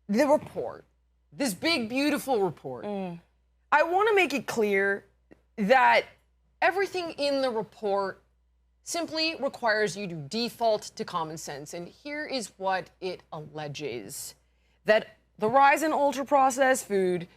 the report, this big, beautiful report, I want to make it clear that everything in the report simply requires you to default to common sense. And here is what it alleges. That the rise in ultra-processed food,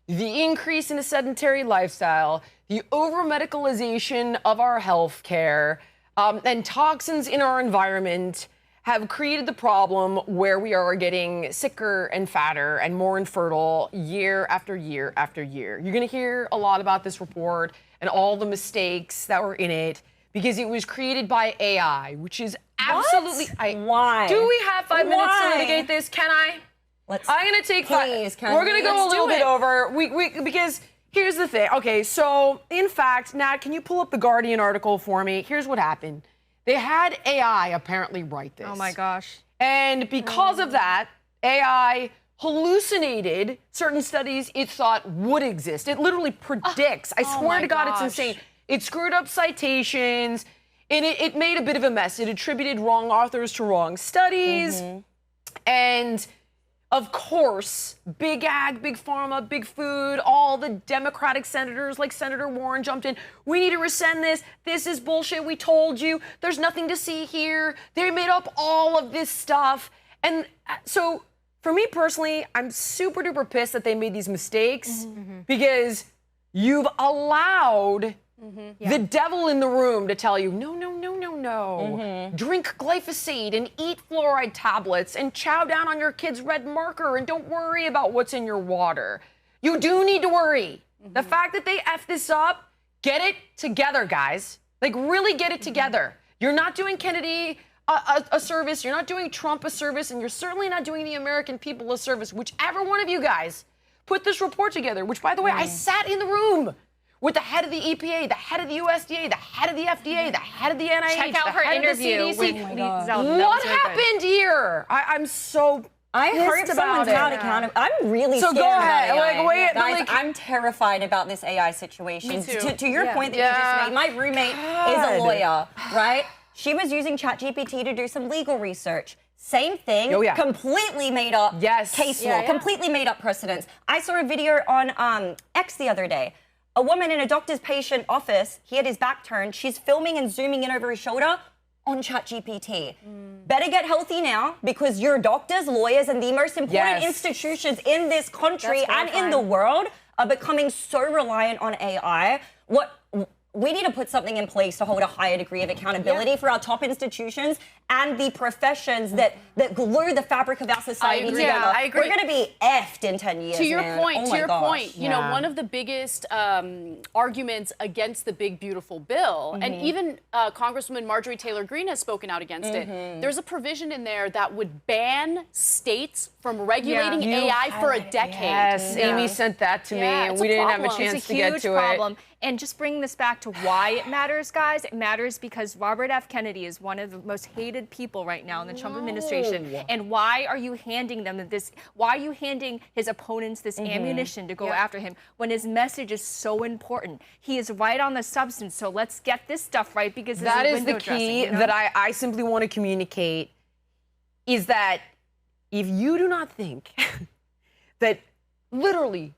the increase in a sedentary lifestyle, the over-medicalization of our health care, and toxins in our environment have created the problem where we are getting sicker and fatter and more infertile year after year after year. You're going to hear a lot about this report and all the mistakes that were in it because it was created by AI, which is absolutely... Why? Do we have 5 minutes to litigate this? Can I? I'm going to take please, 5. We're going to go a little bit over because here's the thing. Okay, so in fact, Nat, can you pull up the Guardian article for me? Here's what happened. They had AI apparently write this. Oh my gosh. And because of that, AI hallucinated certain studies it thought would exist. It literally predicts. I swear to God, it's insane. It screwed up citations, and it made a bit of a mess. It attributed wrong authors to wrong studies. And of course, big ag, big pharma, big food, all the Democratic senators like Senator Warren jumped in. We need to rescind this. This is bullshit. We told you. There's nothing to see here. They made up all of this stuff. And so for me personally, I'm super duper pissed that they made these mistakes because you've allowed the devil in the room to tell you, no, no, no, no, no. Drink glyphosate and eat fluoride tablets and chow down on your kid's red marker and don't worry about what's in your water. You do need to worry. The fact that they F this up, get it together, guys. Like, really get it together. You're not doing Kennedy a service, you're not doing Trump a service, and you're certainly not doing the American people a service. Whichever one of you guys put this report together, which, by the way, I sat in the room with the head of the EPA, the head of the USDA, the head of the FDA, the head of the NIH, Check out her interview with what happened here? I'm so I heard someone's held accountable. I'm really scared go ahead. about AI. Like, wait, guys, I'm terrified about this AI situation. Me too. To your point that you just made, my roommate is a lawyer, right? She was using ChatGPT to do some legal research. Same thing, completely made up case law, completely made up precedents. I saw a video on X the other day. A woman in a doctor's patient office, he had his back turned, she's filming and zooming in over his shoulder on ChatGPT. Better get healthy now because your doctors, lawyers, and the most important institutions in this country and in the world are becoming so reliant on AI. We need to put something in place to hold a higher degree of accountability for our top institutions and the professions that glue the fabric of our society together. Yeah, I agree. We're going to be effed in 10 years. To your point, you know, Yeah. one of the biggest arguments against the big, beautiful bill, and even Congresswoman Marjorie Taylor Greene has spoken out against it, there's a provision in there that would ban states from regulating AI for a decade. Yes, Amy sent that to me, and we didn't have a chance to get to it. And just bringing this back to why it matters, guys, it matters because Robert F. Kennedy is one of the most hated people right now in the Trump administration. And why are you handing them this? Why are you handing his opponents this ammunition to go after him when his message is so important? He is right on the substance, so let's get this stuff right because this that is is the key that I simply want to communicate is that if you do not think that literally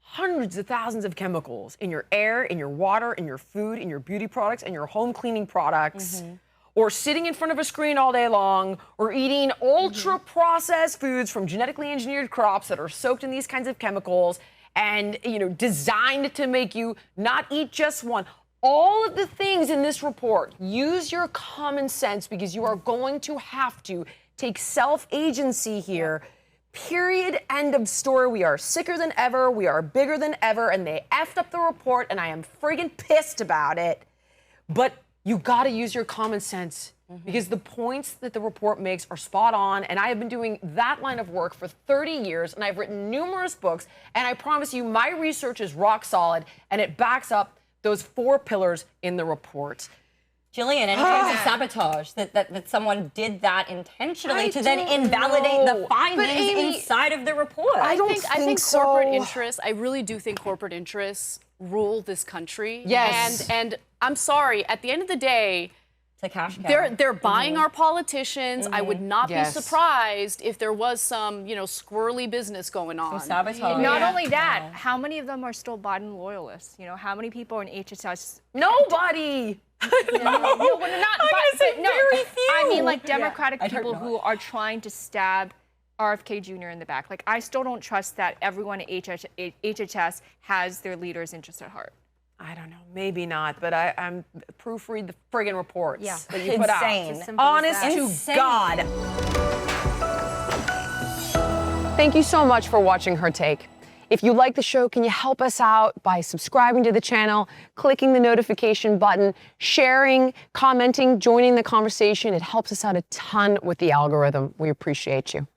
hundreds of thousands of chemicals in your air, in your water, in your food, in your beauty products, and your home cleaning products, or sitting in front of a screen all day long, or eating ultra-processed foods from genetically engineered crops that are soaked in these kinds of chemicals and, you know, designed to make you not eat just one. All of the things in this report, use your common sense because you are going to have to take self-agency here. Period. End of story. We are sicker than ever. We are bigger than ever. And they effed up the report, and I am friggin' pissed about it. But you got to use your common sense because the points that the report makes are spot on. And I have been doing that line of work for 30 years, and I've written numerous books. And I promise you, my research is rock solid, and it backs up those 4 pillars in the report. Jillian, any case of sabotage, that someone did that intentionally to then invalidate the findings inside of the report? I think corporate interests, I really do think corporate interests rule this country. Yes. And I'm sorry, at the end of the day, to cash cow. They're buying our politicians. I would not be surprised if there was some, squirrely business going on. Some sabotage. Not only that, how many of them are still Biden loyalists? How many people are in HHS? Nobody. Very few. I mean, like Democratic people who are trying to stab RFK Jr. in the back. Like, I still don't trust that everyone at HHS has their leader's interest at heart. I don't know, maybe not, but I'm proofread the friggin' reports that you put Insane. out. Honest to God. Thank you so much for watching Her Take. If you like the show, can you help us out by subscribing to the channel, clicking the notification button, sharing, commenting, joining the conversation? It helps us out a ton with the algorithm. We appreciate you.